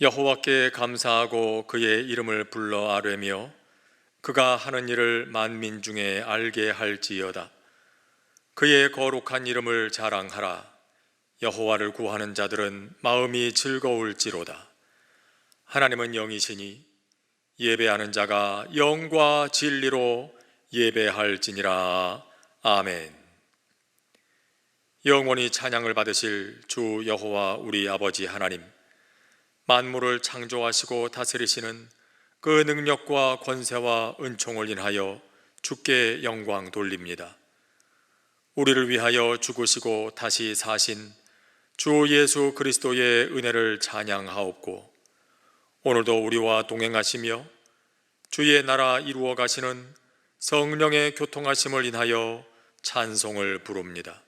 여호와께 감사하고 그의 이름을 불러 아뢰며 그가 하는 일을 만민 중에 알게 할지어다. 그의 거룩한 이름을 자랑하라. 여호와를 구하는 자들은 마음이 즐거울지로다. 하나님은 영이시니 예배하는 자가 영과 진리로 예배할지니라. 아멘. 영원히 찬양을 받으실 주 여호와 우리 아버지 하나님, 만물을 창조하시고 다스리시는 그 능력과 권세와 은총을 인하여 주께 영광 돌립니다. 우리를 위하여 죽으시고 다시 사신 주 예수 그리스도의 은혜를 찬양하옵고, 오늘도 우리와 동행하시며 주의 나라 이루어 가시는 성령의 교통하심을 인하여 찬송을 부릅니다.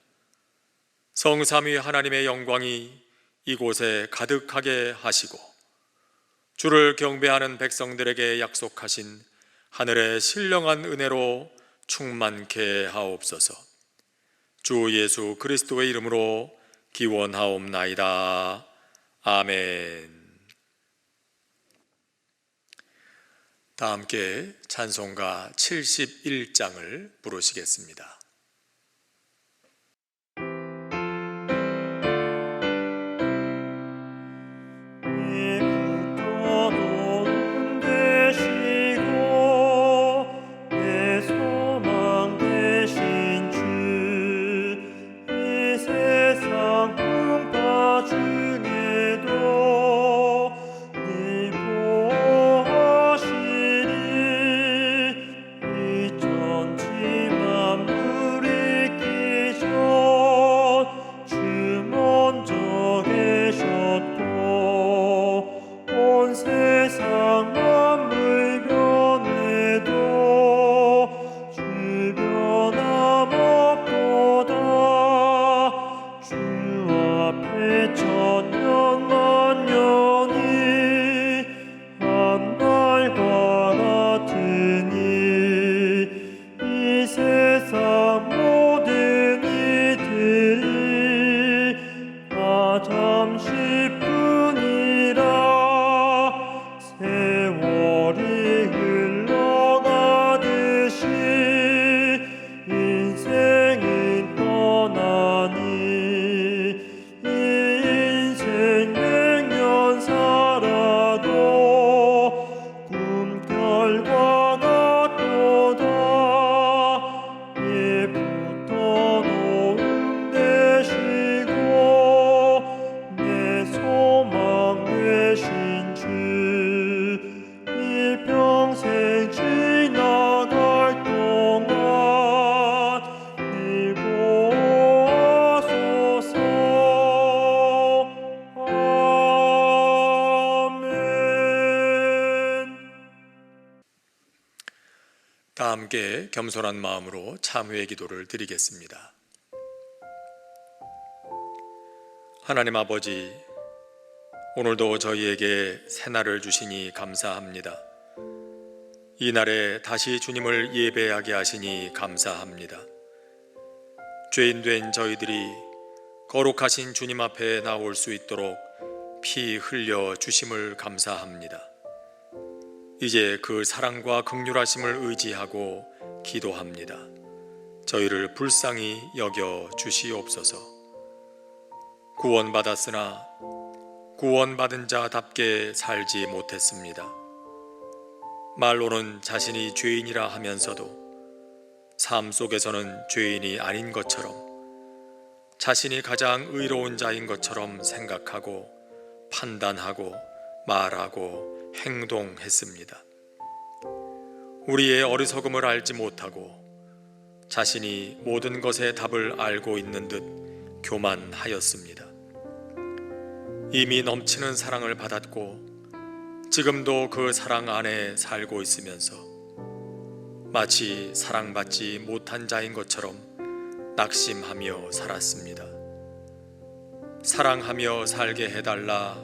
성삼위 하나님의 영광이 이곳에 가득하게 하시고 주를 경배하는 백성들에게 약속하신 하늘의 신령한 은혜로 충만케 하옵소서. 주 예수 그리스도의 이름으로 기원하옵나이다. 아멘. 다 함께 찬송가 71장을 부르시겠습니다. 다 함께 겸손한 마음으로 참회의 기도를 드리겠습니다. 하나님 아버지, 오늘도 저희에게 새날을 주시니 감사합니다. 이 날에 다시 주님을 예배하게 하시니 감사합니다. 죄인된 저희들이 거룩하신 주님 앞에 나올 수 있도록 피 흘려 주심을 감사합니다. 이제 그 사랑과 긍휼하심을 의지하고 기도합니다. 저희를 불쌍히 여겨 주시옵소서. 구원받았으나 구원받은 자답게 살지 못했습니다. 말로는 자신이 죄인이라 하면서도 삶 속에서는 죄인이 아닌 것처럼, 자신이 가장 의로운 자인 것처럼 생각하고 판단하고 말하고 행동했습니다. 우리의 어리석음을 알지 못하고 자신이 모든 것의 답을 알고 있는 듯 교만하였습니다. 이미 넘치는 사랑을 받았고 지금도 그 사랑 안에 살고 있으면서 마치 사랑받지 못한 자인 것처럼 낙심하며 살았습니다. 사랑하며 살게 해달라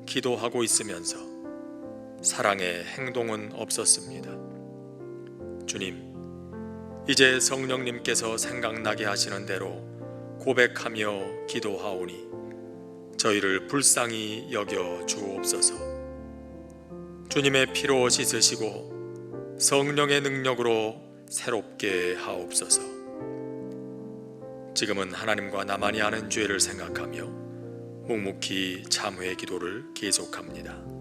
기도하고 있으면서 사랑의 행동은 없었습니다. 주님, 이제 성령님께서 생각나게 하시는 대로 고백하며 기도하오니 저희를 불쌍히 여겨 주옵소서. 주님의 피로 씻으시고 성령의 능력으로 새롭게 하옵소서. 지금은 하나님과 나만이 아는 죄를 생각하며 묵묵히 참회 기도를 계속합니다.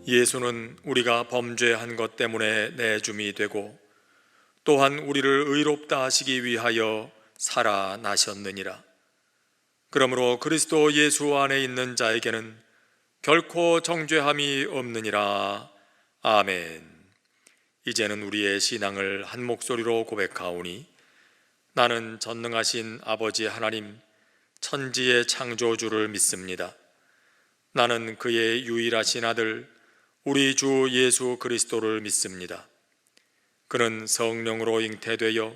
예수는 우리가 범죄한 것 때문에 내줌이 되고 또한 우리를 의롭다 하시기 위하여 살아나셨느니라. 그러므로 그리스도 예수 안에 있는 자에게는 결코 정죄함이 없느니라. 아멘. 이제는 우리의 신앙을 한 목소리로 고백하오니 나는 전능하신 아버지 하나님 천지의 창조주를 믿습니다. 나는 그의 유일하신 아들 우리 주 예수 그리스도를 믿습니다. 그는 성령으로 잉태되어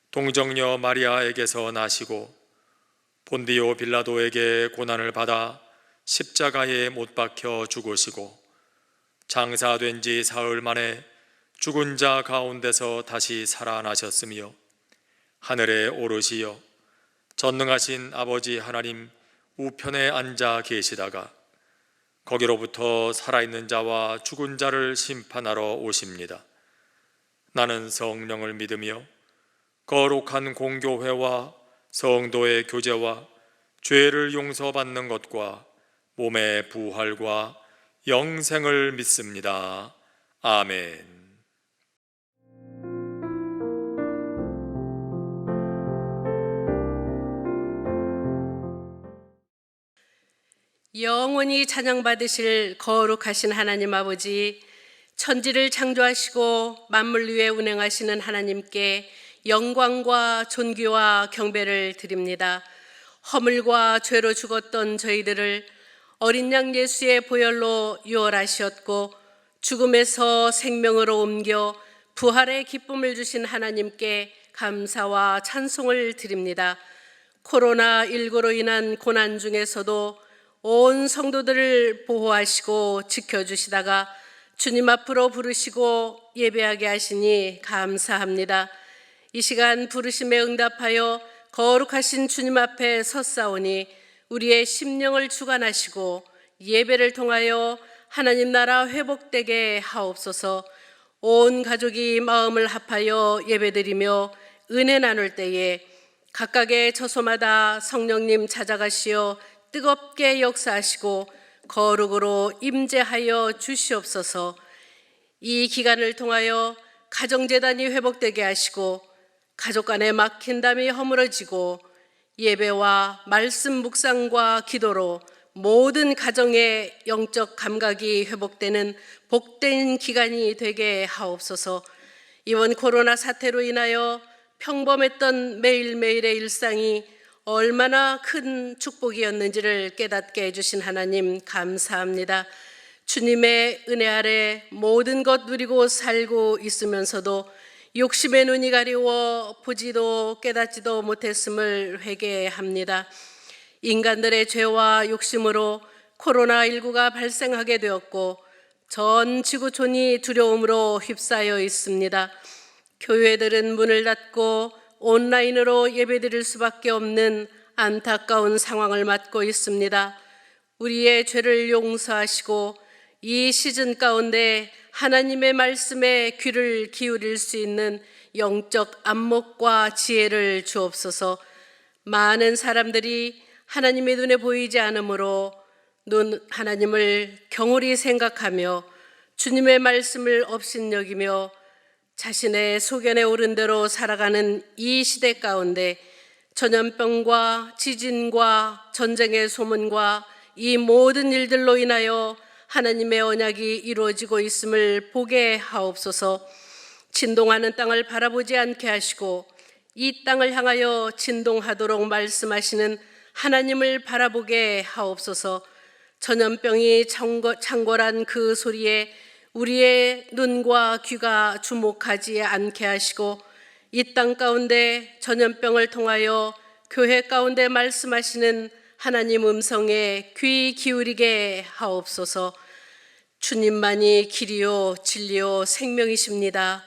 동정녀 마리아에게서 나시고 본디오 빌라도에게 고난을 받아 십자가에 못 박혀 죽으시고 장사된 지 사흘 만에 죽은 자 가운데서 다시 살아나셨으며 하늘에 오르시어 전능하신 아버지 하나님 우편에 앉아 계시다가 거기로부터 살아있는 자와 죽은 자를 심판하러 오십니다. 나는 성령을 믿으며 거룩한 공교회와 성도의 교제와 죄를 용서받는 것과 몸의 부활과 영생을 믿습니다. 아멘. 영원히 찬양받으실 거룩하신 하나님 아버지, 천지를 창조하시고 만물 위에 운행하시는 하나님께 영광과 존귀와 경배를 드립니다. 허물과 죄로 죽었던 저희들을 어린 양 예수의 보혈로 유월하셨고 죽음에서 생명으로 옮겨 부활의 기쁨을 주신 하나님께 감사와 찬송을 드립니다. 코로나19로 인한 고난 중에서도 온 성도들을 보호하시고 지켜주시다가 주님 앞으로 부르시고 예배하게 하시니 감사합니다. 이 시간 부르심에 응답하여 거룩하신 주님 앞에 섰사오니 우리의 심령을 주관하시고 예배를 통하여 하나님 나라 회복되게 하옵소서. 온 가족이 마음을 합하여 예배드리며 은혜 나눌 때에 각각의 처소마다 성령님 찾아가시어 뜨겁게 역사하시고 거룩으로 임재하여 주시옵소서. 이 기간을 통하여 가정재단이 회복되게 하시고 가족 간의 막힌 담이 허물어지고 예배와 말씀 묵상과 기도로 모든 가정의 영적 감각이 회복되는 복된 기간이 되게 하옵소서. 이번 코로나 사태로 인하여 평범했던 매일매일의 일상이 얼마나 큰 축복이었는지를 깨닫게 해주신 하나님 감사합니다. 주님의 은혜 아래 모든 것 누리고 살고 있으면서도 욕심의 눈이 가리워 보지도 깨닫지도 못했음을 회개합니다. 인간들의 죄와 욕심으로 코로나19가 발생하게 되었고 전 지구촌이 두려움으로 휩싸여 있습니다. 교회들은 문을 닫고 온라인으로 예배드릴 수밖에 없는 안타까운 상황을 맞고 있습니다. 우리의 죄를 용서하시고 이 시즌 가운데 하나님의 말씀에 귀를 기울일 수 있는 영적 안목과 지혜를 주옵소서. 많은 사람들이 하나님의 눈에 보이지 않으므로 하나님을 경홀히 생각하며 주님의 말씀을 업신여기며 자신의 소견에 오른 대로 살아가는 이 시대 가운데 전염병과 지진과 전쟁의 소문과 이 모든 일들로 인하여 하나님의 언약이 이루어지고 있음을 보게 하옵소서. 진동하는 땅을 바라보지 않게 하시고 이 땅을 향하여 진동하도록 말씀하시는 하나님을 바라보게 하옵소서. 전염병이 창궐한 그 소리에 우리의 눈과 귀가 주목하지 않게 하시고 이 땅 가운데 전염병을 통하여 교회 가운데 말씀하시는 하나님 음성에 귀 기울이게 하옵소서. 주님만이 길이요 진리요 생명이십니다.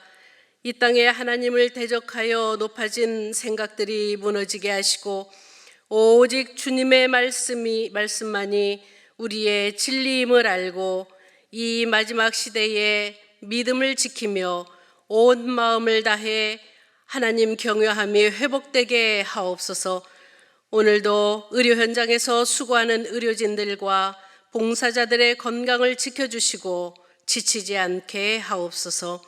이 땅에 하나님을 대적하여 높아진 생각들이 무너지게 하시고 오직 주님의 말씀만이 우리의 진리임을 알고 이 마지막 시대에 믿음을 지키며 온 마음을 다해 하나님 경외함이 회복되게 하옵소서. 오늘도 의료 현장에서 수고하는 의료진들과 봉사자들의 건강을 지켜주시고 지치지 않게 하옵소서.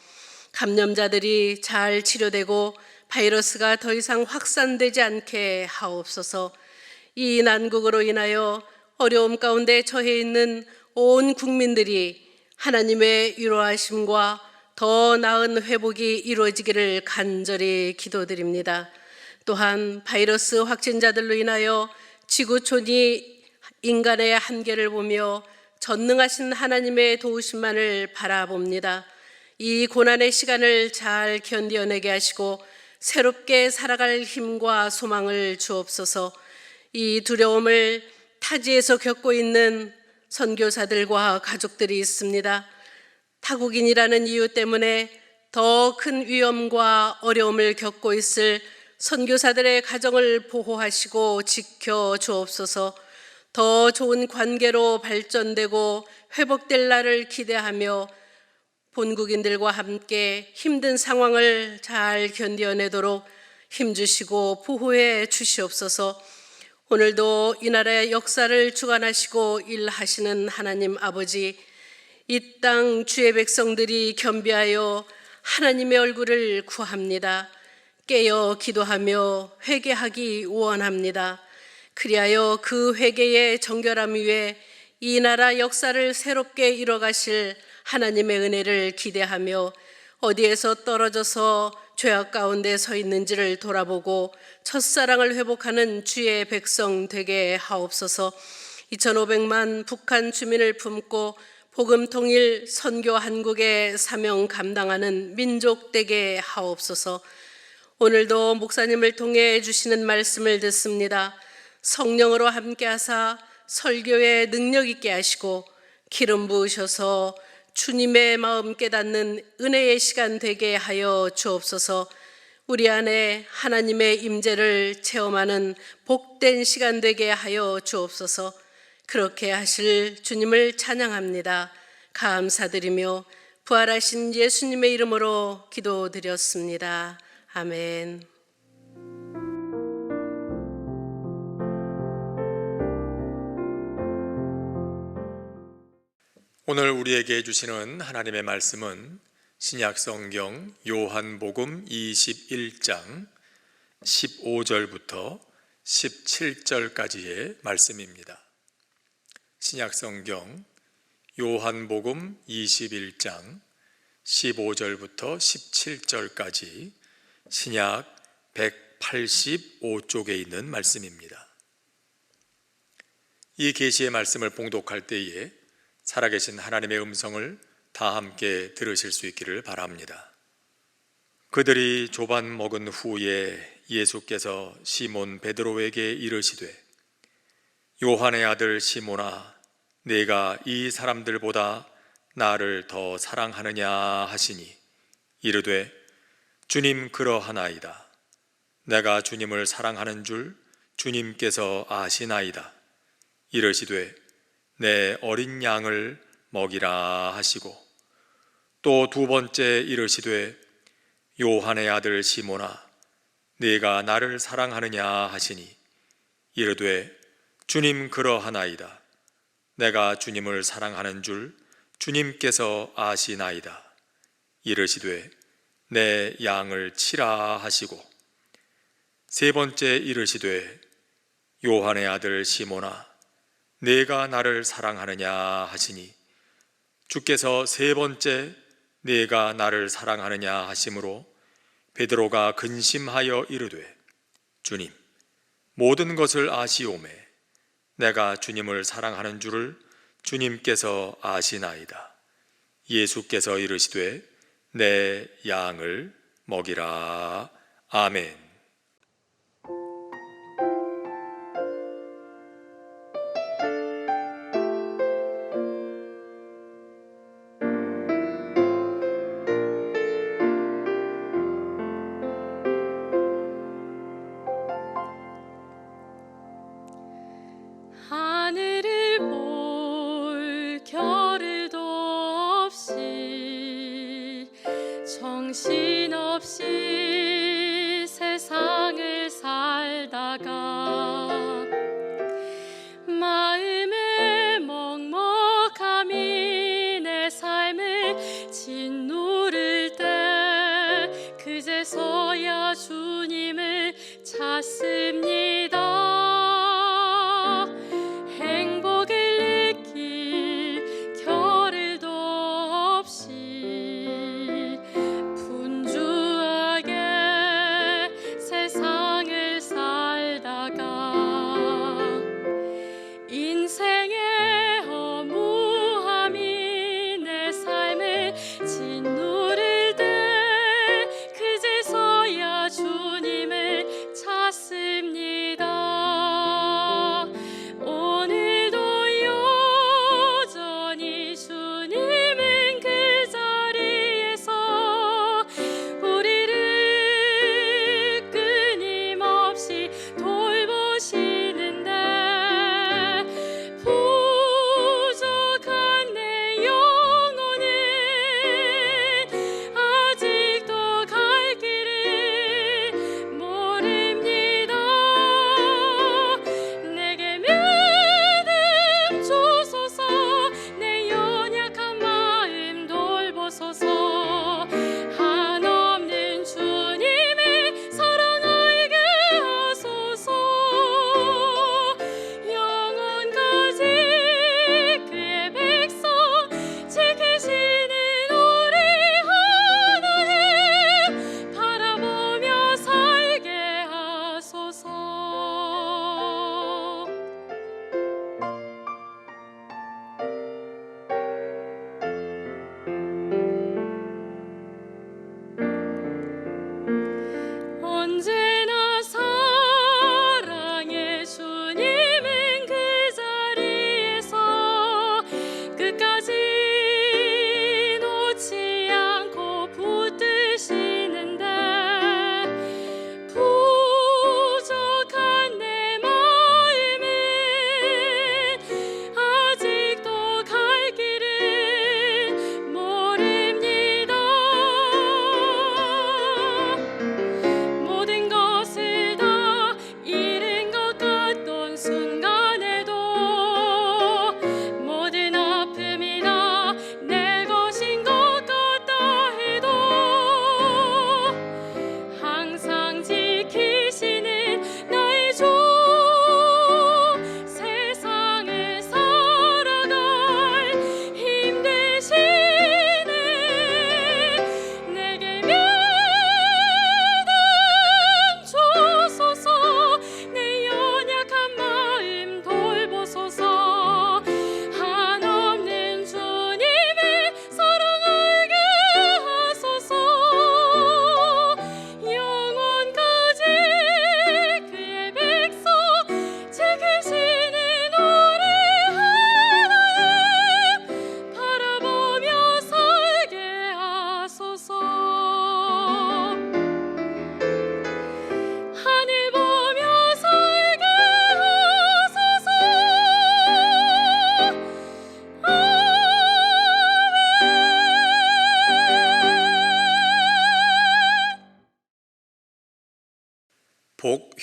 감염자들이 잘 치료되고 바이러스가 더 이상 확산되지 않게 하옵소서. 이 난국으로 인하여 어려움 가운데 처해 있는 온 국민들이 하나님의 위로하심과 더 나은 회복이 이루어지기를 간절히 기도드립니다. 또한 바이러스 확진자들로 인하여 지구촌이 인간의 한계를 보며 전능하신 하나님의 도우심만을 바라봅니다. 이 고난의 시간을 잘 견뎌내게 하시고 새롭게 살아갈 힘과 소망을 주옵소서. 이 두려움을 타지에서 겪고 있는 선교사들과 가족들이 있습니다. 타국인이라는 이유 때문에 더 큰 위험과 어려움을 겪고 있을 선교사들의 가정을 보호하시고 지켜 주옵소서. 더 좋은 관계로 발전되고 회복될 날을 기대하며 본국인들과 함께 힘든 상황을 잘 견뎌내도록 힘주시고 보호해 주시옵소서. 오늘도 이 나라의 역사를 주관하시고 일하시는 하나님 아버지, 이 땅 주의 백성들이 겸비하여 하나님의 얼굴을 구합니다. 깨어 기도하며 회개하기 원합니다. 그리하여 그 회개의 정결함 위에 이 나라 역사를 새롭게 이뤄가실 하나님의 은혜를 기대하며 어디에서 떨어져서 죄악 가운데 서 있는지를 돌아보고 첫사랑을 회복하는 주의 백성 되게 하옵소서. 2500만 북한 주민을 품고 복음 통일 선교 한국의 사명 감당하는 민족 되게 하옵소서. 오늘도 목사님을 통해 주시는 말씀을 듣습니다. 성령으로 함께하사 설교에 능력 있게 하시고 기름 부으셔서 주님의 마음 깨닫는 은혜의 시간 되게 하여 주옵소서. 우리 안에 하나님의 임재를 체험하는 복된 시간 되게 하여 주옵소서. 그렇게 하실 주님을 찬양합니다. 감사드리며 부활하신 예수님의 이름으로 기도드렸습니다. 아멘. 오늘 우리에게 주시는 하나님의 말씀은 신약성경 요한복음 21장 15절부터 17절까지의 말씀입니다. 신약성경 요한복음 21장 15절부터 17절까지 신약 185쪽에 있는 말씀입니다. 이 계시의 말씀을 봉독할 때에 살아계신 하나님의 음성을 다 함께 들으실 수 있기를 바랍니다. 그들이 조반 먹은 후에 예수께서 시몬 베드로에게 이르시되 요한의 아들 시몬아, 내가 이 사람들보다 나를 더 사랑하느냐 하시니 이르되 주님 그러하나이다. 내가 주님을 사랑하는 줄 주님께서 아시나이다. 이르시되 내 어린 양을 먹이라 하시고 또 두 번째 이르시되 요한의 아들 시몬아 네가 나를 사랑하느냐 하시니 이르되 주님 그러하나이다. 내가 주님을 사랑하는 줄 주님께서 아시나이다. 이르시되 내 양을 치라 하시고 세 번째 이르시되 요한의 아들 시몬아 네가 나를 사랑하느냐 하시니 주께서 세 번째 네가 나를 사랑하느냐 하심으로 베드로가 근심하여 이르되 주님 모든 것을 아시오매 내가 주님을 사랑하는 줄을 주님께서 아시나이다. 예수께서 이르시되 내 양을 먹이라. 아멘. 하늘을 볼 겨를도 없이 정신없이 세상을 살다가 마음의 먹먹함이 내 삶을 짓누를 때 그제서야 주님을 찾습니다. 행복을 느낄 겨를도 없이 분주하게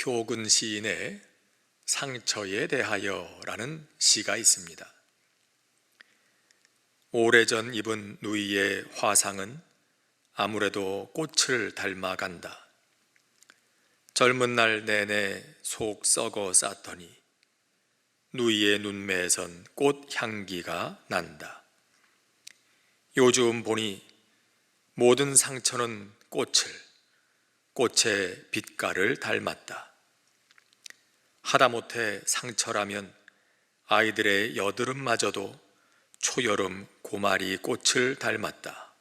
효근 시인의 상처에 대하여라는 시가 있습니다. 오래전 입은 누이의 화상은 아무래도 꽃을 닮아간다. 젊은 날 내내 속 썩어 쌌더니 누이의 눈매에선 꽃 향기가 난다. 요즘 보니 모든 상처는 꽃의 빛깔을 닮았다. 하다못해 상처라면 아이들의 여드름마저도 초여름 고마리 꽃을 닮았다.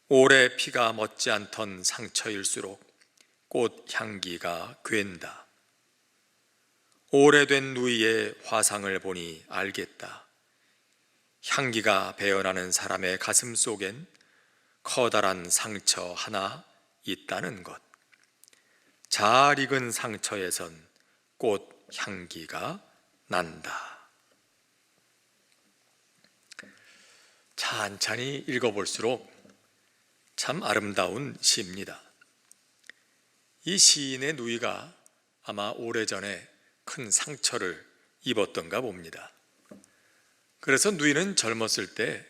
오래 피가 멎지 않던 상처일수록 꽃 향기가 괜다. 오래된 누이의 화상을 보니 알겠다. 향기가 배어나는 사람의 가슴 속엔 커다란 상처 하나 있다는 것. 잘 익은 상처에선 꽃 향기가 난다. 찬찬히 읽어볼수록 참 아름다운 시입니다. 이 시인의 누이가 아마 오래전에 큰 상처를 입었던가 봅니다. 그래서 누이는 젊었을 때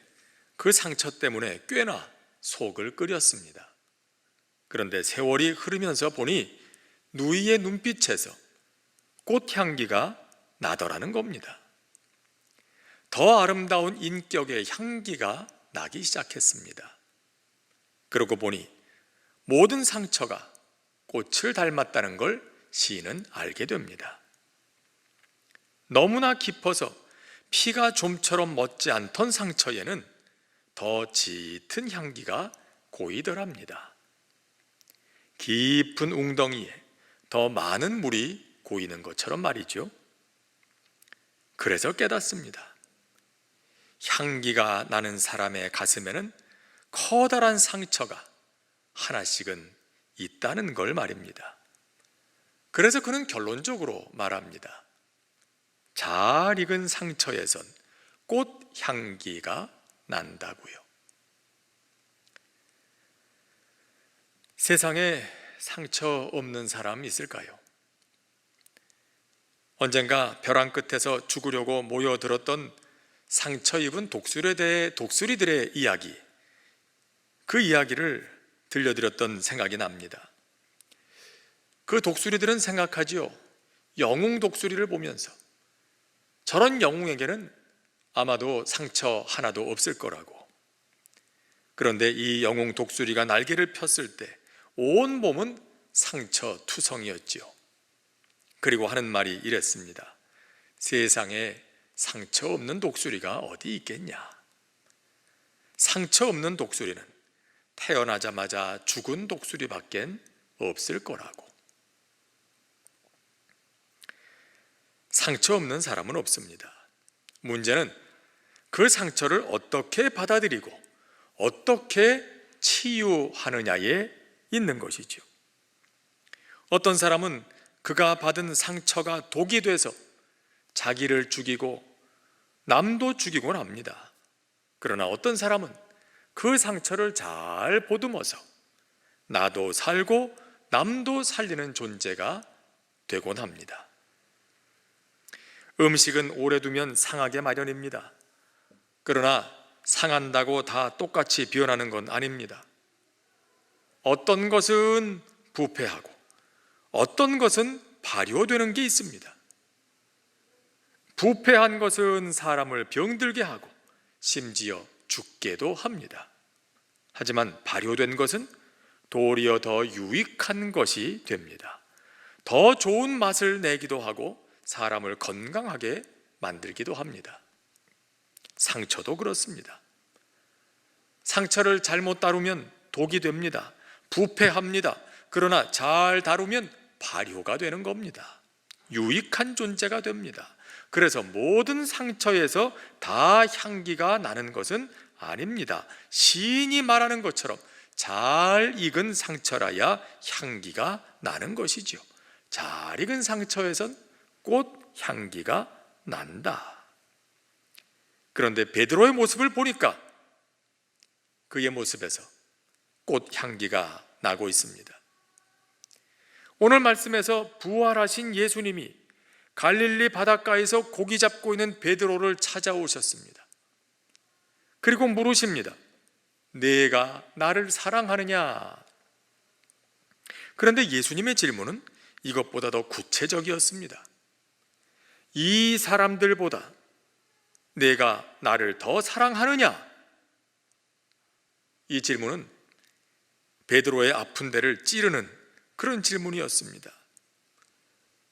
그 상처 때문에 꽤나 속을 끓였습니다. 그런데 세월이 흐르면서 보니 누이의 눈빛에서 꽃향기가 나더라는 겁니다. 더 아름다운 인격의 향기가 나기 시작했습니다. 그러고 보니 모든 상처가 꽃을 닮았다는 걸 시인은 알게 됩니다. 너무나 깊어서 피가 좀처럼 멎지 않던 상처에는 더 짙은 향기가 고이더랍니다. 깊은 웅덩이에 더 많은 물이 고이는 것처럼 말이죠. 그래서 깨닫습니다. 향기가 나는 사람의 가슴에는 커다란 상처가 하나씩은 있다는 걸 말입니다. 그래서 그는 결론적으로 말합니다. 잘 익은 상처에선 꽃 향기가 난다고요. 세상에 상처 없는 사람 있을까요? 언젠가 벼랑 끝에서 죽으려고 모여들었던 상처 입은 독수리들의 이야기, 그 이야기를 들려드렸던 생각이 납니다. 그 독수리들은 생각하지요. 영웅 독수리를 보면서 저런 영웅에게는 아마도 상처 하나도 없을 거라고. 그런데 이 영웅 독수리가 날개를 폈을 때 온 몸은 상처 투성이었지요. 그리고 하는 말이 이랬습니다. 세상에 상처 없는 독수리가 어디 있겠냐? 상처 없는 독수리는 태어나자마자 죽은 독수리밖엔 없을 거라고. 상처 없는 사람은 없습니다. 문제는 그 상처를 어떻게 받아들이고 어떻게 치유하느냐에 있는 것이죠. 어떤 사람은 그가 받은 상처가 독이 돼서 자기를 죽이고 남도 죽이곤 합니다. 그러나 어떤 사람은 그 상처를 잘 보듬어서 나도 살고 남도 살리는 존재가 되곤 합니다. 음식은 오래 두면 상하게 마련입니다. 그러나 상한다고 다 똑같이 변하는 건 아닙니다. 어떤 것은 부패하고 어떤 것은 발효되는 게 있습니다. 부패한 것은 사람을 병들게 하고 심지어 죽게도 합니다. 하지만 발효된 것은 도리어 더 유익한 것이 됩니다. 더 좋은 맛을 내기도 하고 사람을 건강하게 만들기도 합니다. 상처도 그렇습니다. 상처를 잘못 다루면 독이 됩니다. 부패합니다. 그러나 잘 다루면 발효가 되는 겁니다. 유익한 존재가 됩니다. 그래서 모든 상처에서 다 향기가 나는 것은 아닙니다. 시인이 말하는 것처럼 잘 익은 상처라야 향기가 나는 것이죠. 잘 익은 상처에선 꽃 향기가 난다. 그런데 베드로의 모습을 보니까 그의 모습에서 꽃 향기가 나고 있습니다. 오늘 말씀에서 부활하신 예수님이 갈릴리 바닷가에서 고기 잡고 있는 베드로를 찾아오셨습니다. 그리고 물으십니다. 내가 나를 사랑하느냐? 그런데 예수님의 질문은 이것보다 더 구체적이었습니다. 이 사람들보다 내가 나를 더 사랑하느냐? 이 질문은 베드로의 아픈 데를 찌르는 그런 질문이었습니다.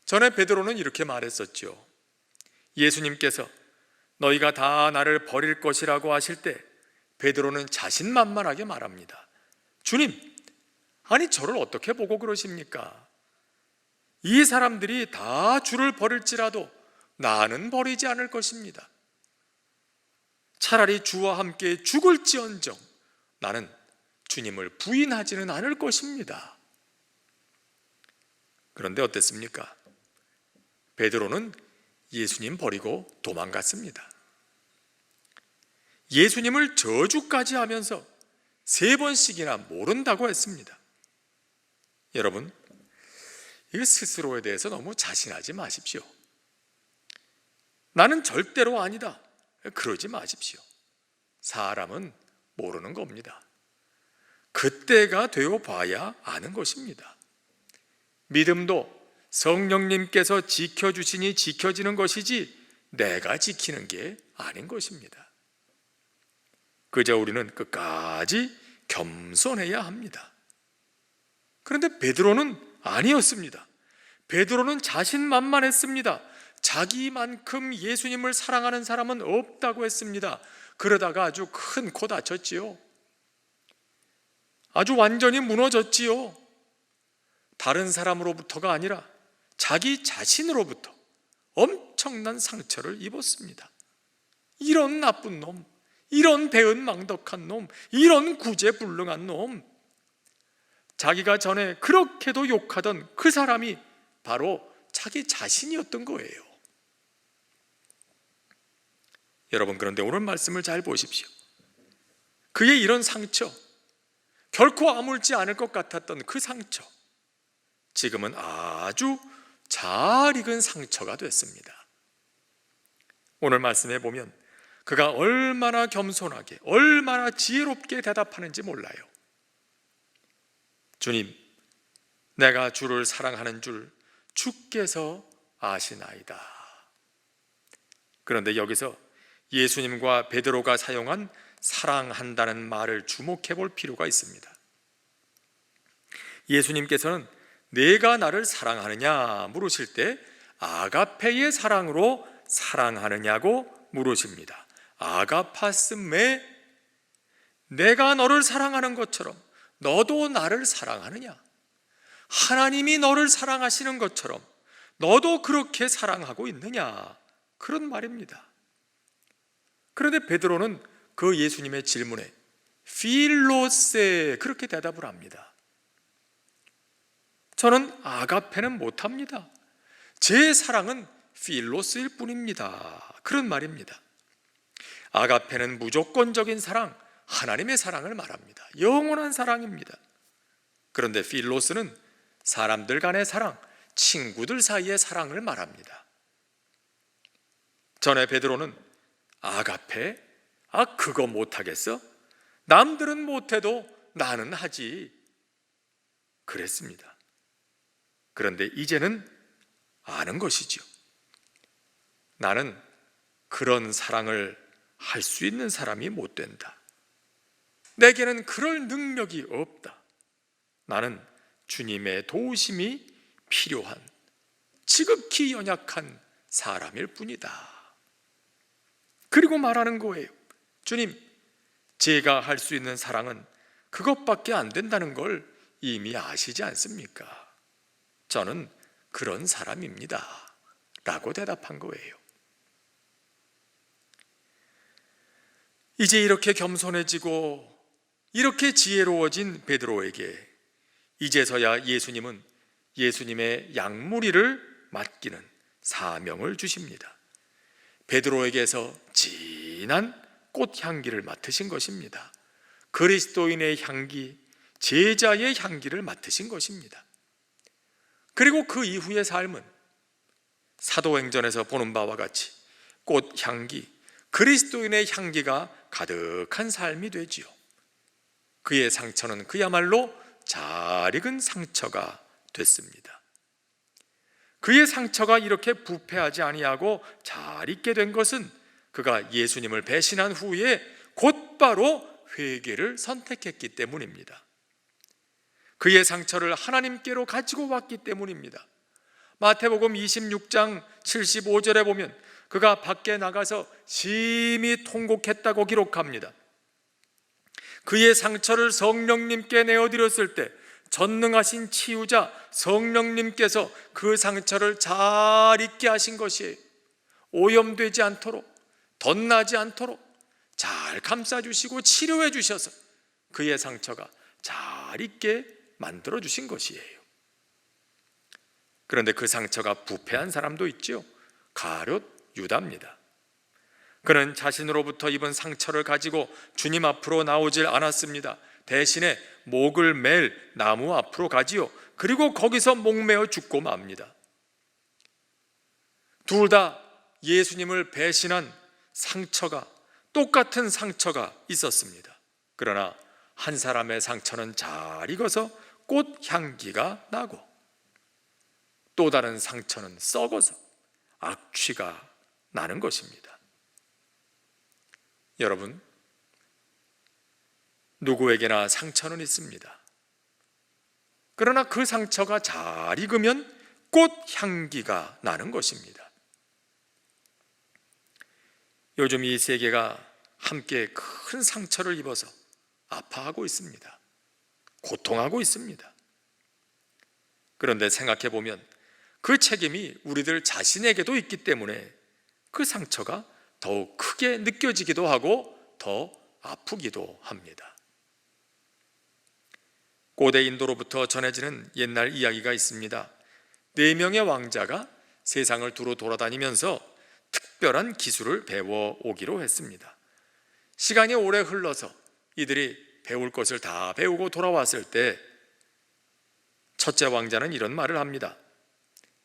전에 베드로는 이렇게 말했었죠. 예수님께서 너희가 다 나를 버릴 것이라고 하실 때 베드로는 자신만만하게 말합니다. 주님, 아니 저를 어떻게 보고 그러십니까? 이 사람들이 다 주를 버릴지라도 나는 버리지 않을 것입니다. 차라리 주와 함께 죽을지언정 나는 주님을 부인하지는 않을 것입니다. 그런데 어땠습니까? 베드로는 예수님 버리고 도망갔습니다. 예수님을 저주까지 하면서 3번씩이나 모른다고 했습니다. 여러분, 이 스스로에 대해서 너무 자신하지 마십시오. 나는 절대로 아니다. 그러지 마십시오. 사람은 모르는 겁니다. 그때가 되어 봐야 아는 것입니다. 믿음도 성령님께서 지켜주시니 지켜지는 것이지 내가 지키는 게 아닌 것입니다. 그저 우리는 끝까지 겸손해야 합니다. 그런데 베드로는 아니었습니다. 베드로는 자신만만했습니다. 자기만큼 예수님을 사랑하는 사람은 없다고 했습니다. 그러다가 아주 큰 코 다쳤지요. 아주 완전히 무너졌지요. 다른 사람으로부터가 아니라 자기 자신으로부터 엄청난 상처를 입었습니다. 이런 나쁜 놈, 이런 배은망덕한 놈, 이런 구제불능한 놈, 자기가 전에 그렇게도 욕하던 그 사람이 바로 자기 자신이었던 거예요. 여러분, 그런데 오늘 말씀을 잘 보십시오. 그의 이런 상처, 결코 아물지 않을 것 같았던 그 상처, 지금은 아주 잘 익은 상처가 됐습니다. 오늘 말씀에 보면 그가 얼마나 겸손하게, 얼마나 지혜롭게 대답하는지 몰라요. 주님, 내가 주를 사랑하는 줄 주께서 아시나이다. 그런데 여기서 예수님과 베드로가 사용한 사랑한다는 말을 주목해 볼 필요가 있습니다. 예수님께서는 내가 나를 사랑하느냐 물으실 때 아가페의 사랑으로 사랑하느냐고 물으십니다. 아가파스메, 내가 너를 사랑하는 것처럼 너도 나를 사랑하느냐? 하나님이 너를 사랑하시는 것처럼 너도 그렇게 사랑하고 있느냐? 그런 말입니다. 그런데 베드로는 그 예수님의 질문에 필로세 그렇게 대답을 합니다. 저는 아가페는 못합니다. 제 사랑은 필로스일 뿐입니다. 그런 말입니다. 아가페는 무조건적인 사랑, 하나님의 사랑을 말합니다. 영원한 사랑입니다. 그런데 필로스는 사람들 간의 사랑, 친구들 사이의 사랑을 말합니다. 전에 베드로는 아가페? 그거 못하겠어? 남들은 못해도 나는 하지. 그랬습니다. 그런데 이제는 아는 것이죠. 나는 그런 사랑을 할 수 있는 사람이 못 된다. 내게는 그럴 능력이 없다. 나는 주님의 도우심이 필요한 지극히 연약한 사람일 뿐이다. 그리고 말하는 거예요. 주님, 제가 할 수 있는 사랑은 그것밖에 안 된다는 걸 이미 아시지 않습니까? 저는 그런 사람입니다. 라고 대답한 거예요. 이제 이렇게 겸손해지고 이렇게 지혜로워진 베드로에게 이제서야 예수님은 예수님의 양무리를 맡기는 사명을 주십니다. 베드로에게서 진한 꽃향기를 맡으신 것입니다. 그리스도인의 향기, 제자의 향기를 맡으신 것입니다. 그리고 그 이후의 삶은 사도행전에서 보는 바와 같이 꽃향기, 그리스도인의 향기가 가득한 삶이 되지요. 그의 상처는 그야말로 잘 익은 상처가 됐습니다. 그의 상처가 이렇게 부패하지 아니하고 잘 익게 된 것은 그가 예수님을 배신한 후에 곧바로 회개를 선택했기 때문입니다. 그의 상처를 하나님께로 가지고 왔기 때문입니다. 마태복음 26장 75절에 보면 그가 밖에 나가서 심히 통곡했다고 기록합니다. 그의 상처를 성령님께 내어드렸을 때 전능하신 치유자 성령님께서 그 상처를 잘 잊게 하신 것이에요. 오염되지 않도록, 덧나지 않도록 잘 감싸주시고 치료해 주셔서 그의 상처가 잘 잊게 만들어 주신 것이에요. 그런데 그 상처가 부패한 사람도 있죠. 가룟 유다입니다. 그는 자신으로부터 입은 상처를 가지고 주님 앞으로 나오질 않았습니다. 대신에 목을 맬 나무 앞으로 가지요. 그리고 거기서 목매어 죽고 맙니다. 둘 다 예수님을 배신한 상처가, 똑같은 상처가 있었습니다. 그러나 한 사람의 상처는 잘 익어서 꽃향기가 나고 또 다른 상처는 썩어서 악취가 나는 것입니다. 여러분, 누구에게나 상처는 있습니다. 그러나 그 상처가 잘 익으면 꽃향기가 나는 것입니다. 요즘 이 세계가 함께 큰 상처를 입어서 아파하고 있습니다. 고통하고 있습니다. 그런데 생각해 보면 그 책임이 우리들 자신에게도 있기 때문에 그 상처가 더욱 크게 느껴지기도 하고 더 아프기도 합니다. 고대 인도로부터 전해지는 옛날 이야기가 있습니다. 4명의 왕자가 세상을 두루 돌아다니면서 특별한 기술을 배워 오기로 했습니다. 시간이 오래 흘러서 이들이 배울 것을 다 배우고 돌아왔을 때 첫째 왕자는 이런 말을 합니다.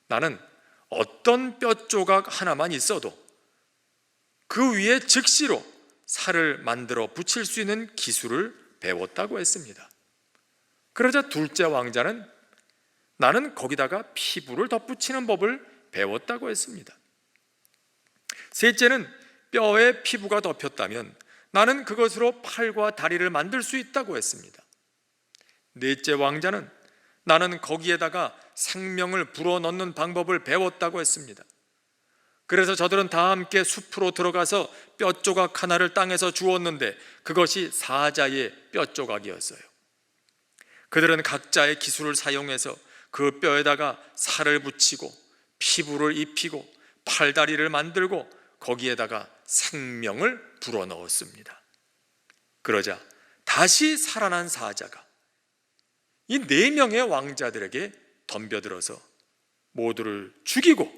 나는 어떤 뼈 조각 하나만 있어도 그 위에 즉시로 살을 만들어 붙일 수 있는 기술을 배웠다고 했습니다. 그러자 둘째 왕자는 나는 거기다가 피부를 덧붙이는 법을 배웠다고 했습니다. 셋째는 뼈에 피부가 덮였다면 나는 그것으로 팔과 다리를 만들 수 있다고 했습니다. 넷째 왕자는 나는 거기에다가 생명을 불어넣는 방법을 배웠다고 했습니다. 그래서 저들은 다 함께 숲으로 들어가서 뼈 조각 하나를 땅에서 주웠는데 그것이 사자의 뼈 조각이었어요. 그들은 각자의 기술을 사용해서 그 뼈에다가 살을 붙이고 피부를 입히고 팔다리를 만들고 거기에다가 생명을 불어넣었습니다. 그러자 다시 살아난 사자가 이 4명의 왕자들에게 덤벼들어서 모두를 죽이고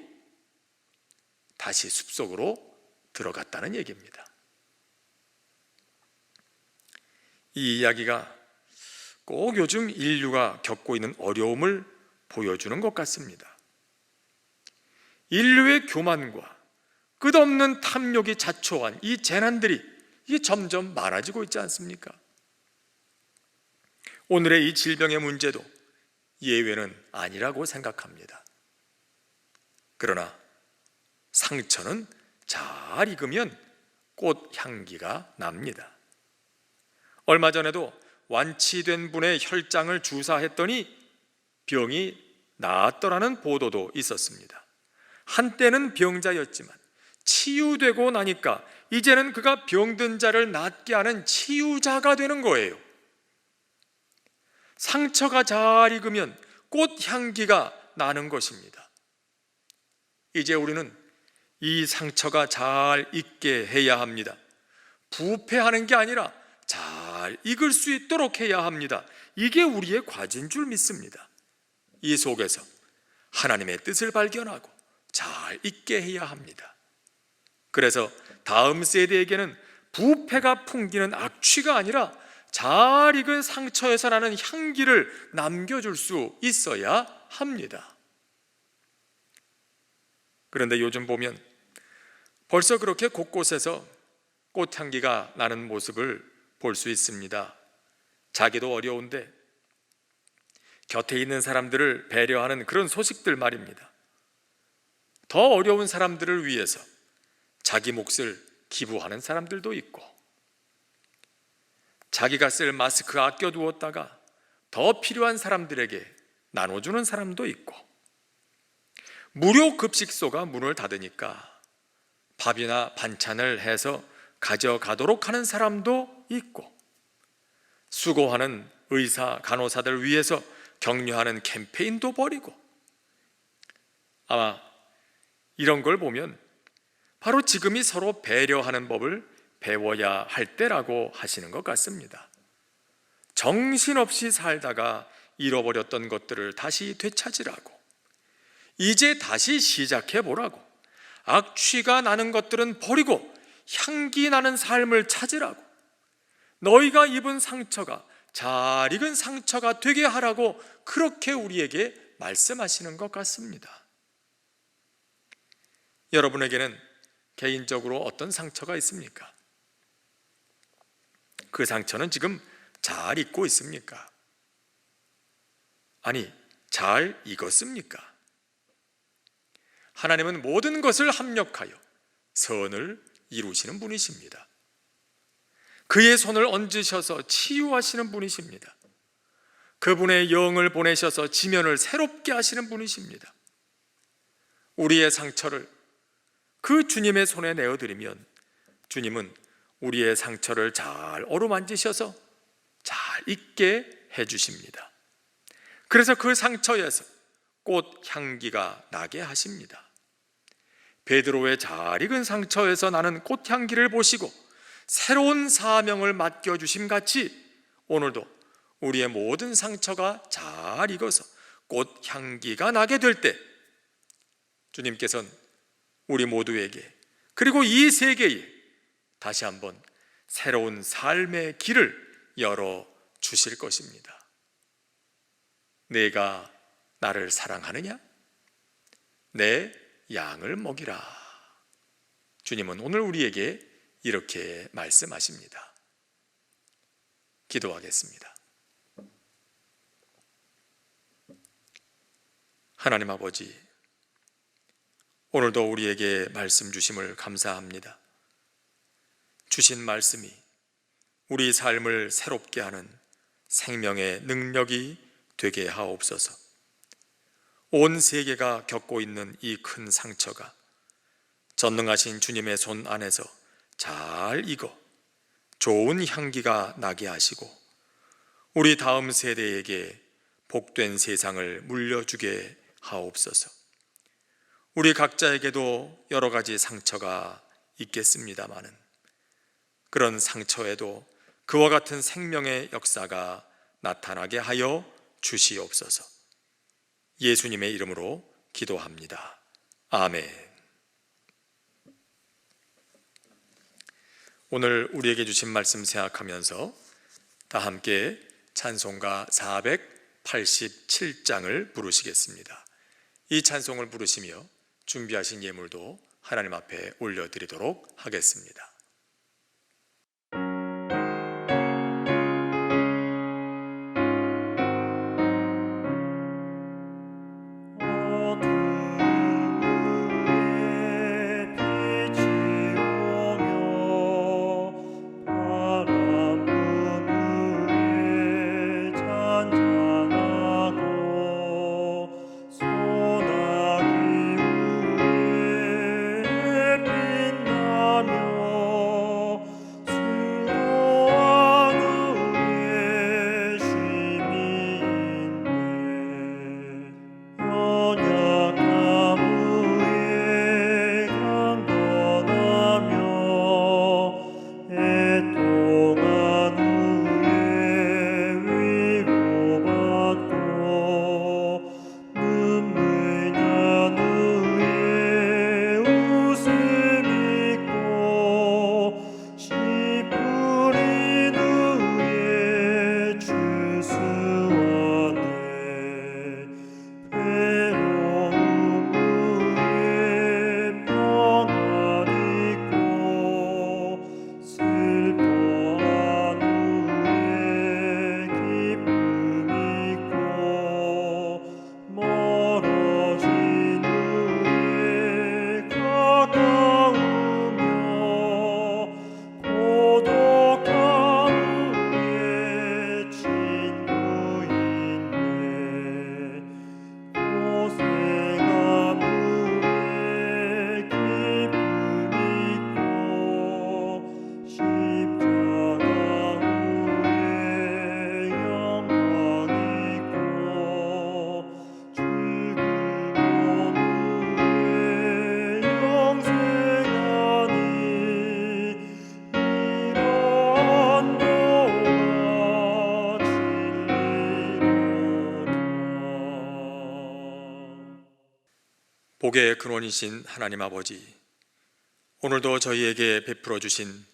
다시 숲속으로 들어갔다는 얘기입니다. 이 이야기가 꼭 요즘 인류가 겪고 있는 어려움을 보여주는 것 같습니다. 인류의 교만과 끝없는 탐욕이 자초한 이 재난들이 이게 점점 많아지고 있지 않습니까? 오늘의 이 질병의 문제도 예외는 아니라고 생각합니다. 그러나 상처는 잘 익으면 꽃향기가 납니다. 얼마 전에도 완치된 분의 혈장을 주사했더니 병이 나았더라는 보도도 있었습니다. 한때는 병자였지만 치유되고 나니까 이제는 그가 병든 자를 낫게 하는 치유자가 되는 거예요. 상처가 잘 익으면 꽃향기가 나는 것입니다. 이제 우리는 이 상처가 잘 익게 해야 합니다. 부패하는 게 아니라 잘 익을 수 있도록 해야 합니다. 이게 우리의 과제인 줄 믿습니다. 이 속에서 하나님의 뜻을 발견하고 잘 익게 해야 합니다. 그래서 다음 세대에게는 부패가 풍기는 악취가 아니라 잘 익은 상처에서 나는 향기를 남겨줄 수 있어야 합니다. 그런데 요즘 보면 벌써 그렇게 곳곳에서 꽃향기가 나는 모습을 볼 수 있습니다. 자기도 어려운데 곁에 있는 사람들을 배려하는 그런 소식들 말입니다. 더 어려운 사람들을 위해서 자기 몫을 기부하는 사람들도 있고, 자기가 쓸 마스크 아껴두었다가 더 필요한 사람들에게 나눠주는 사람도 있고, 무료 급식소가 문을 닫으니까 밥이나 반찬을 해서 가져가도록 하는 사람도 있고, 수고하는 의사, 간호사들 위해서 격려하는 캠페인도 벌이고, 아마 이런 걸 보면 바로 지금이 서로 배려하는 법을 배워야 할 때라고 하시는 것 같습니다. 정신없이 살다가 잃어버렸던 것들을 다시 되찾으라고, 이제 다시 시작해보라고, 악취가 나는 것들은 버리고 향기 나는 삶을 찾으라고, 너희가 입은 상처가 잘 익은 상처가 되게 하라고 그렇게 우리에게 말씀하시는 것 같습니다. 여러분에게는 개인적으로 어떤 상처가 있습니까? 그 상처는 지금 잘 익고 있습니까? 아니, 잘 익었습니까? 하나님은 모든 것을 합력하여 선을 이루시는 분이십니다. 그의 손을 얹으셔서 치유하시는 분이십니다. 그분의 영을 보내셔서 지면을 새롭게 하시는 분이십니다. 우리의 상처를 그 주님의 손에 내어드리면 주님은 우리의 상처를 잘 어루만지셔서 잘 잊게 해주십니다. 그래서 그 상처에서 꽃 향기가 나게 하십니다. 베드로의 잘 익은 상처에서 나는 꽃 향기를 보시고 새로운 사명을 맡겨주심 같이 오늘도 우리의 모든 상처가 잘 익어서 꽃 향기가 나게 될 때 주님께서는 우리 모두에게, 그리고 이 세계에 다시 한번 새로운 삶의 길을 열어 주실 것입니다. 내가 나를 사랑하느냐? 내 양을 먹이라. 주님은 오늘 우리에게 이렇게 말씀하십니다. 기도하겠습니다. 하나님 아버지, 오늘도 우리에게 말씀 주심을 감사합니다. 주신 말씀이 우리 삶을 새롭게 하는 생명의 능력이 되게 하옵소서. 온 세계가 겪고 있는 이 큰 상처가 전능하신 주님의 손 안에서 잘 익어 좋은 향기가 나게 하시고 우리 다음 세대에게 복된 세상을 물려주게 하옵소서. 우리 각자에게도 여러 가지 상처가 있겠습니다마는 그런 상처에도 그와 같은 생명의 역사가 나타나게 하여 주시옵소서. 예수님의 이름으로 기도합니다. 아멘. 오늘 우리에게 주신 말씀 생각하면서 다 함께 찬송가 487장을 부르시겠습니다. 이 찬송을 부르시며 준비하신 예물도 하나님 앞에 올려드리도록 하겠습니다. 소나기 후에 빛나며 복의 근원이신 하나님 아버지, 오늘도 저희에게 베풀어 주신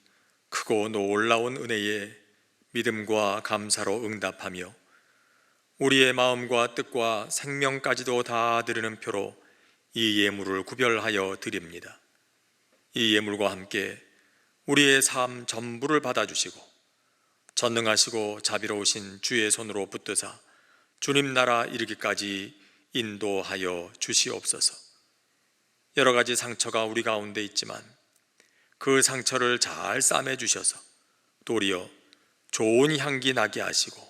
크고 놀라운 은혜에 믿음과 감사로 응답하며 우리의 마음과 뜻과 생명까지도 다 드리는 표로 이 예물을 구별하여 드립니다. 이 예물과 함께 우리의 삶 전부를 받아주시고 전능하시고 자비로우신 주의 손으로 붙드사 주님 나라 이르기까지 인도하여 주시옵소서. 여러 가지 상처가 우리 가운데 있지만 그 상처를 잘 싸매 주셔서 도리어 좋은 향기 나게 하시고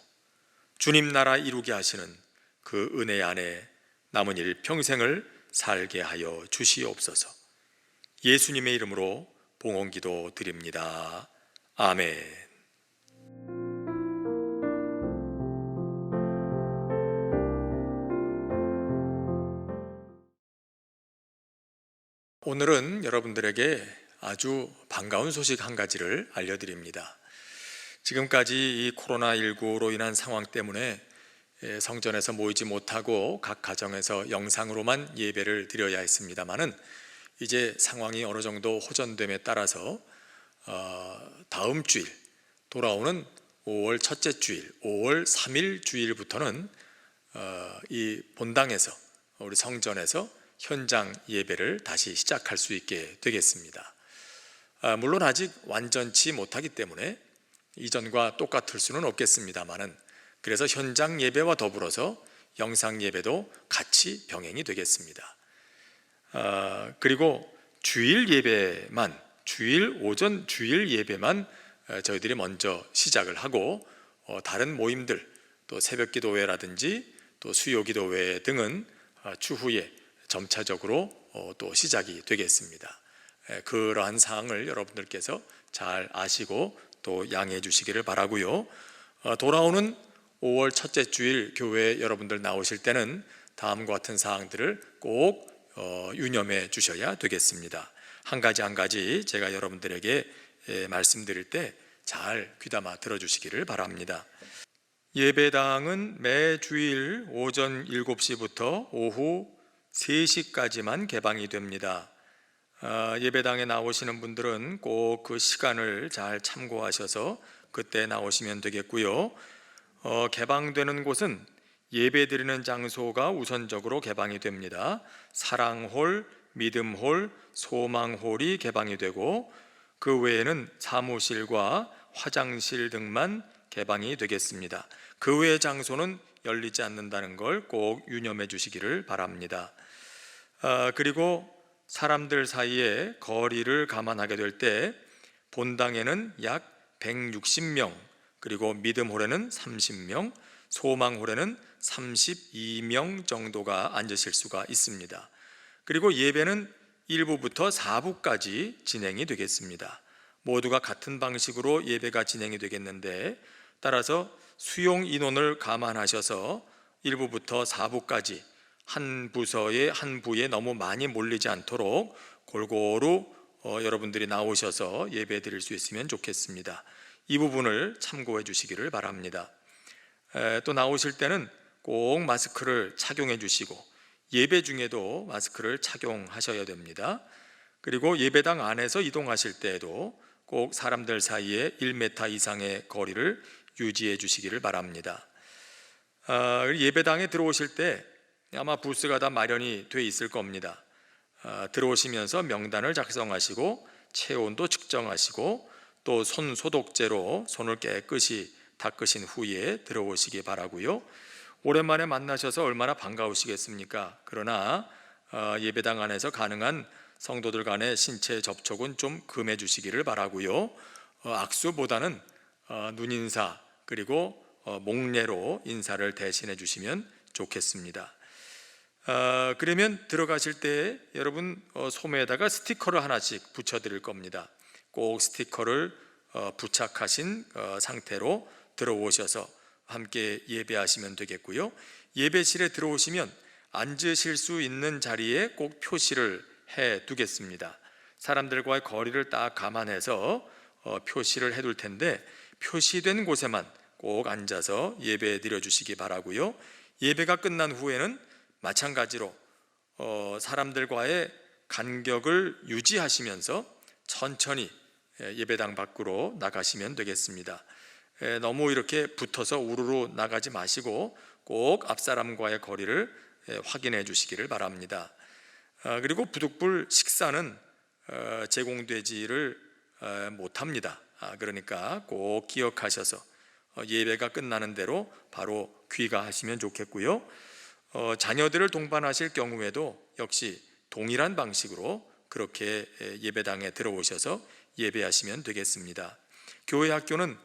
주님 나라 이루게 하시는 그 은혜 안에 남은 일 평생을 살게 하여 주시옵소서. 예수님의 이름으로 봉헌기도 드립니다. 아멘. 오늘은 여러분들에게 아주 반가운 소식 한 가지를 알려드립니다. 지금까지 이 코로나19로 인한 상황 때문에 성전에서 모이지 못하고 각 가정에서 영상으로만 예배를 드려야 했습니다마는 이제 상황이 어느 정도 호전됨에 따라서 다음 주일 돌아오는 5월 첫째 주일, 5월 3일 주일부터는 이 본당에서 우리 성전에서 현장 예배를 다시 시작할 수 있게 되겠습니다. 물론 아직 완전치 못하기 때문에 이전과 똑같을 수는 없겠습니다만은 그래서 현장 예배와 더불어서 영상 예배도 같이 병행이 되겠습니다. 그리고 주일 예배만, 오전 주일 예배만 저희들이 먼저 시작을 하고 다른 모임들, 또 새벽기도회라든지 또 수요기도회 등은 추후에 점차적으로 또 시작이 되겠습니다. 그러한 사항을 여러분들께서 잘 아시고 또 양해해 주시기를 바라고요. 돌아오는 5월 첫째 주일 교회에 여러분들 나오실 때는 다음과 같은 사항들을 꼭 유념해 주셔야 되겠습니다. 한 가지 제가 여러분들에게 말씀드릴 때 잘 귀담아 들어주시기를 바랍니다. 예배당은 매 주일 오전 7시부터 오후 3시까지만 개방이 됩니다. 예배당에 나오시는 분들은 꼭 그 시간을 잘 참고하셔서 그때 나오시면 되겠고요. 개방되는 곳은 예배드리는 장소가 우선적으로 개방이 됩니다. 사랑홀, 믿음홀, 소망홀이 개방이 되고 그 외에는 사무실과 화장실 등만 개방이 되겠습니다. 그 외의 장소는 열리지 않는다는 걸 꼭 유념해 주시기를 바랍니다. 그리고 사람들 사이에 거리를 감안하게 될 때 본당에는 약 160명, 그리고 믿음홀에는 30명, 소망홀에는 32명 정도가 앉으실 수가 있습니다. 그리고 예배는 1부부터 4부까지 진행이 되겠습니다. 모두가 같은 방식으로 예배가 진행이 되겠는데 따라서 수용 인원을 감안하셔서 1부부터 4부까지 한 부서에 한 부에 너무 많이 몰리지 않도록 골고루 여러분들이 나오셔서 예배 드릴 수 있으면 좋겠습니다. 이 부분을 참고해 주시기를 바랍니다. 또 나오실 때는 꼭 마스크를 착용해 주시고 예배 중에도 마스크를 착용하셔야 됩니다. 그리고 예배당 안에서 이동하실 때에도 꼭 사람들 사이에 1m 이상의 거리를 유지해 주시기를 바랍니다. 예배당에 들어오실 때 아마 부스가 다 마련이 돼 있을 겁니다. 들어오시면서 명단을 작성하시고 체온도 측정하시고 또 손 소독제로 손을 깨끗이 닦으신 후에 들어오시기 바라고요. 오랜만에 만나셔서 얼마나 반가우시겠습니까? 그러나 예배당 안에서 가능한 성도들 간의 신체 접촉은 좀 금해 주시기를 바라고요. 악수보다는 눈인사 그리고 목례로 인사를 대신해 주시면 좋겠습니다. 그러면 들어가실 때 여러분 소매에다가 스티커를 하나씩 붙여드릴 겁니다. 꼭 스티커를 부착하신 상태로 들어오셔서 함께 예배하시면 되겠고요. 예배실에 들어오시면 앉으실 수 있는 자리에 꼭 표시를 해 두겠습니다. 사람들과의 거리를 딱 감안해서 표시를 해둘 텐데 표시된 곳에만 꼭 앉아서 예배 드려 주시기 바라고요. 예배가 끝난 후에는 마찬가지로 사람들과의 간격을 유지하시면서 천천히 예배당 밖으로 나가시면 되겠습니다. 너무 이렇게 붙어서 우르르 나가지 마시고 꼭 앞사람과의 거리를 확인해 주시기를 바랍니다. 그리고 부득불 식사는 제공되지를 못합니다. 그러니까 꼭 기억하셔서 예배가 끝나는 대로 바로 귀가하시면 좋겠고요. 자녀들을 동반하실 경우에도 역시 동일한 방식으로 그렇게 예배당에 들어오셔서 예배하시면 되겠습니다. 교회 학교는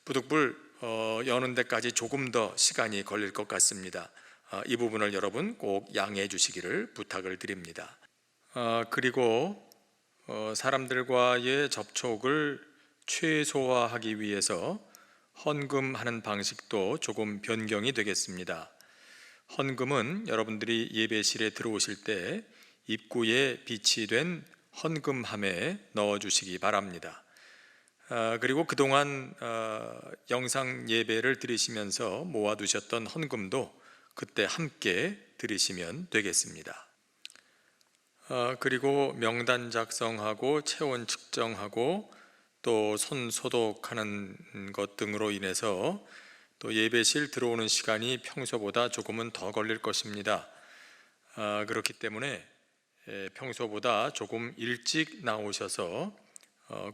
부득불 여는 데까지 조금 더 시간이 걸릴 것 같습니다. 이 부분을 여러분 꼭 양해해 주시기를 부탁을 드립니다. 그리고 사람들과의 접촉을 최소화하기 위해서 헌금하는 방식도 조금 변경이 되겠습니다. 헌금은 여러분들이 예배실에 들어오실 때 입구에 비치된 헌금함에 넣어주시기 바랍니다. 그리고 그동안 영상 예배를 드리시면서 모아두셨던 헌금도 그때 함께 드리시면 되겠습니다. 그리고 명단 작성하고 체온 측정하고 또 손 소독하는 것 등으로 인해서 또 예배실 들어오는 시간이 평소보다 조금은 더 걸릴 것입니다. 그렇기 때문에 평소보다 조금 일찍 나오셔서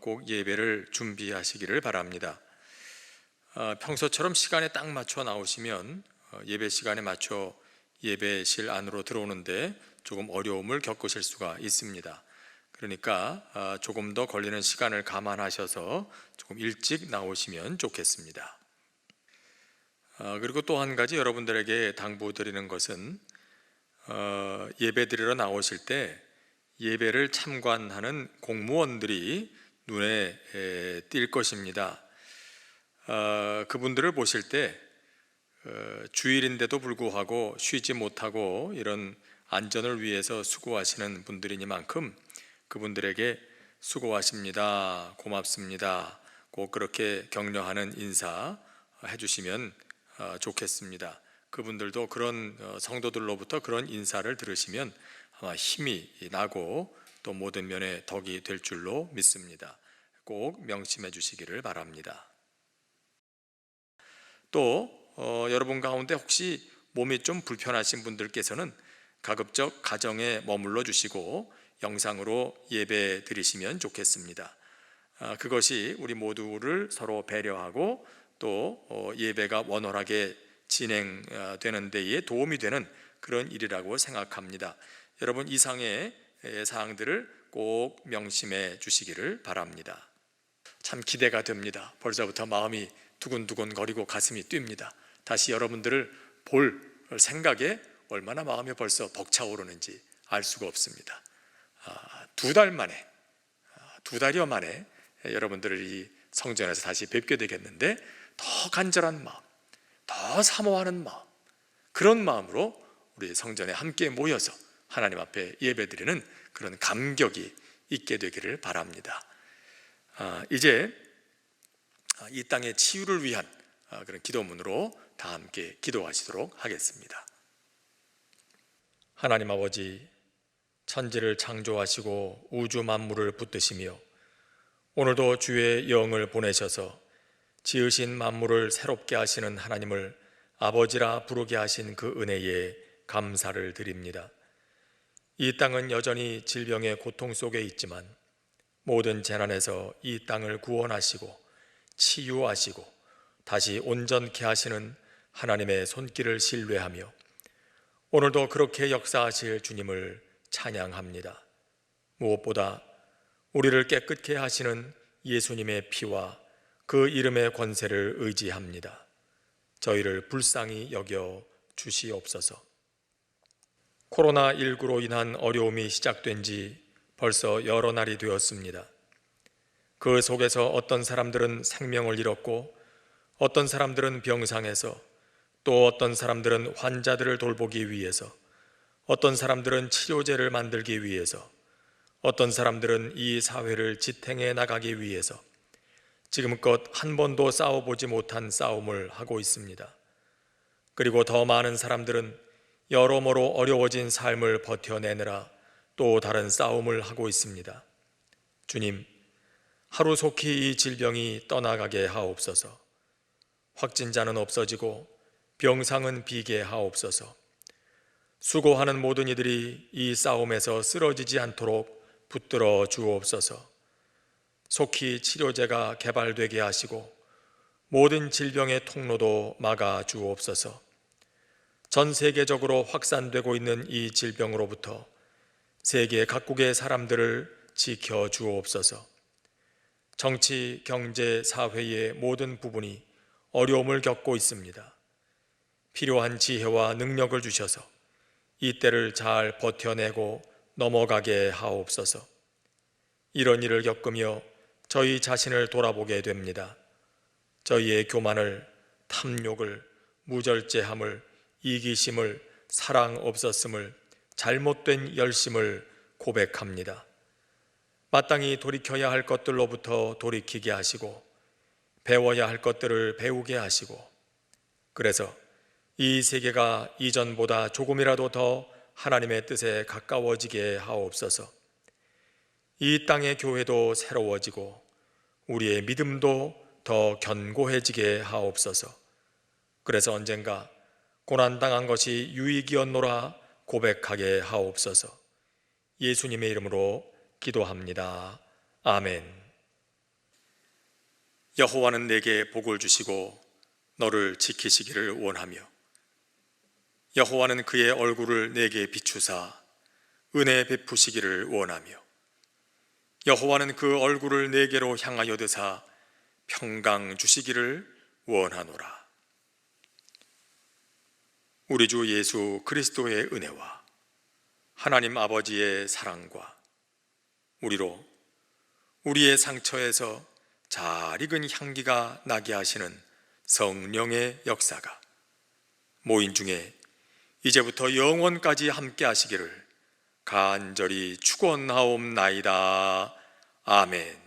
꼭 예배를 준비하시기를 바랍니다. 평소처럼 시간에 딱 맞춰 나오시면 예배 시간에 맞춰 예배실 안으로 들어오는데 조금 어려움을 겪으실 수가 있습니다. 그러니까 조금 더 걸리는 시간을 감안하셔서 조금 일찍 나오시면 좋겠습니다. 그리고 또 한 가지 여러분들에게 당부드리는 것은 예배 드리러 나오실 때 예배를 참관하는 공무원들이 눈에 띌 것입니다. 그분들을 보실 때 주일인데도 불구하고 쉬지 못하고 이런 안전을 위해서 수고하시는 분들이니만큼 그분들에게 수고하십니다, 고맙습니다, 꼭 그렇게 격려하는 인사 해주시면 좋겠습니다. 그분들도 그런 성도들로부터 그런 인사를 들으시면 아마 힘이 나고 또 모든 면에 덕이 될 줄로 믿습니다. 꼭 명심해 주시기를 바랍니다. 또 여러분 가운데 혹시 몸이 좀 불편하신 분들께서는 가급적 가정에 머물러 주시고 영상으로 예배 드리시면 좋겠습니다. 그것이 우리 모두를 서로 배려하고 또 예배가 원활하게 진행되는 데에 도움이 되는 그런 일이라고 생각합니다. 여러분 이상의 사항들을 꼭 명심해 주시기를 바랍니다. 참 기대가 됩니다. 벌써부터 마음이 두근두근 거리고 가슴이 뜁니다. 다시 여러분들을 볼 생각에 얼마나 마음이 벌써 벅차오르는지 알 수가 없습니다. 2달 만에, 2달여 만에 여러분들을 이 성전에서 다시 뵙게 되겠는데 더 간절한 마음, 더 사모하는 마음, 그런 마음으로 우리 성전에 함께 모여서 하나님 앞에 예배드리는 그런 감격이 있게 되기를 바랍니다. 이제 이 땅의 치유를 위한 그런 기도문으로 다 함께 기도하시도록 하겠습니다. 하나님 아버지, 천지를 창조하시고 우주 만물을 붙드시며 오늘도 주의 영을 보내셔서 지으신 만물을 새롭게 하시는 하나님을 아버지라 부르게 하신 그 은혜에 감사를 드립니다. 이 땅은 여전히 질병의 고통 속에 있지만 모든 재난에서 이 땅을 구원하시고 치유하시고 다시 온전케 하시는 하나님의 손길을 신뢰하며 오늘도 그렇게 역사하실 주님을 찬양합니다. 무엇보다 우리를 깨끗게 하시는 예수님의 피와 그 이름의 권세를 의지합니다. 저희를 불쌍히 여겨 주시옵소서. 코로나19로 인한 어려움이 시작된 지 벌써 여러 날이 되었습니다. 그 속에서 어떤 사람들은 생명을 잃었고 어떤 사람들은 병상에서 또 어떤 사람들은 환자들을 돌보기 위해서 어떤 사람들은 치료제를 만들기 위해서 어떤 사람들은 이 사회를 지탱해 나가기 위해서 지금껏 한 번도 싸워보지 못한 싸움을 하고 있습니다. 그리고 더 많은 사람들은 여러모로 어려워진 삶을 버텨내느라 또 다른 싸움을 하고 있습니다. 주님, 하루속히 이 질병이 떠나가게 하옵소서. 확진자는 없어지고 병상은 비게 하옵소서. 수고하는 모든 이들이 이 싸움에서 쓰러지지 않도록 붙들어 주옵소서. 속히 치료제가 개발되게 하시고 모든 질병의 통로도 막아 주옵소서. 전 세계적으로 확산되고 있는 이 질병으로부터 세계 각국의 사람들을 지켜 주옵소서. 정치, 경제, 사회의 모든 부분이 어려움을 겪고 있습니다. 필요한 지혜와 능력을 주셔서 이 때를 잘 버텨내고 넘어가게 하옵소서. 이런 일을 겪으며 저희 자신을 돌아보게 됩니다. 저희의 교만을, 탐욕을, 무절제함을, 이기심을, 사랑 없었음을, 잘못된 열심을 고백합니다. 마땅히 돌이켜야 할 것들로부터 돌이키게 하시고 배워야 할 것들을 배우게 하시고, 그래서 이 세계가 이전보다 조금이라도 더 하나님의 뜻에 가까워지게 하옵소서. 이 땅의 교회도 새로워지고 우리의 믿음도 더 견고해지게 하옵소서. 그래서 언젠가 고난당한 것이 유익이었노라 고백하게 하옵소서. 예수님의 이름으로 기도합니다. 아멘. 여호와는 내게 복을 주시고 너를 지키시기를 원하며, 여호와는 그의 얼굴을 내게 비추사 은혜 베푸시기를 원하며, 여호와는 그 얼굴을 내게로 향하여 드사 평강 주시기를 원하노라. 우리 주 예수 그리스도의 은혜와 하나님 아버지의 사랑과 우리로 우리의 상처에서 잘 익은 향기가 나게 하시는 성령의 역사가 모인 중에 이제부터 영원까지 함께 하시기를 간절히 축원하옵나이다. 아멘.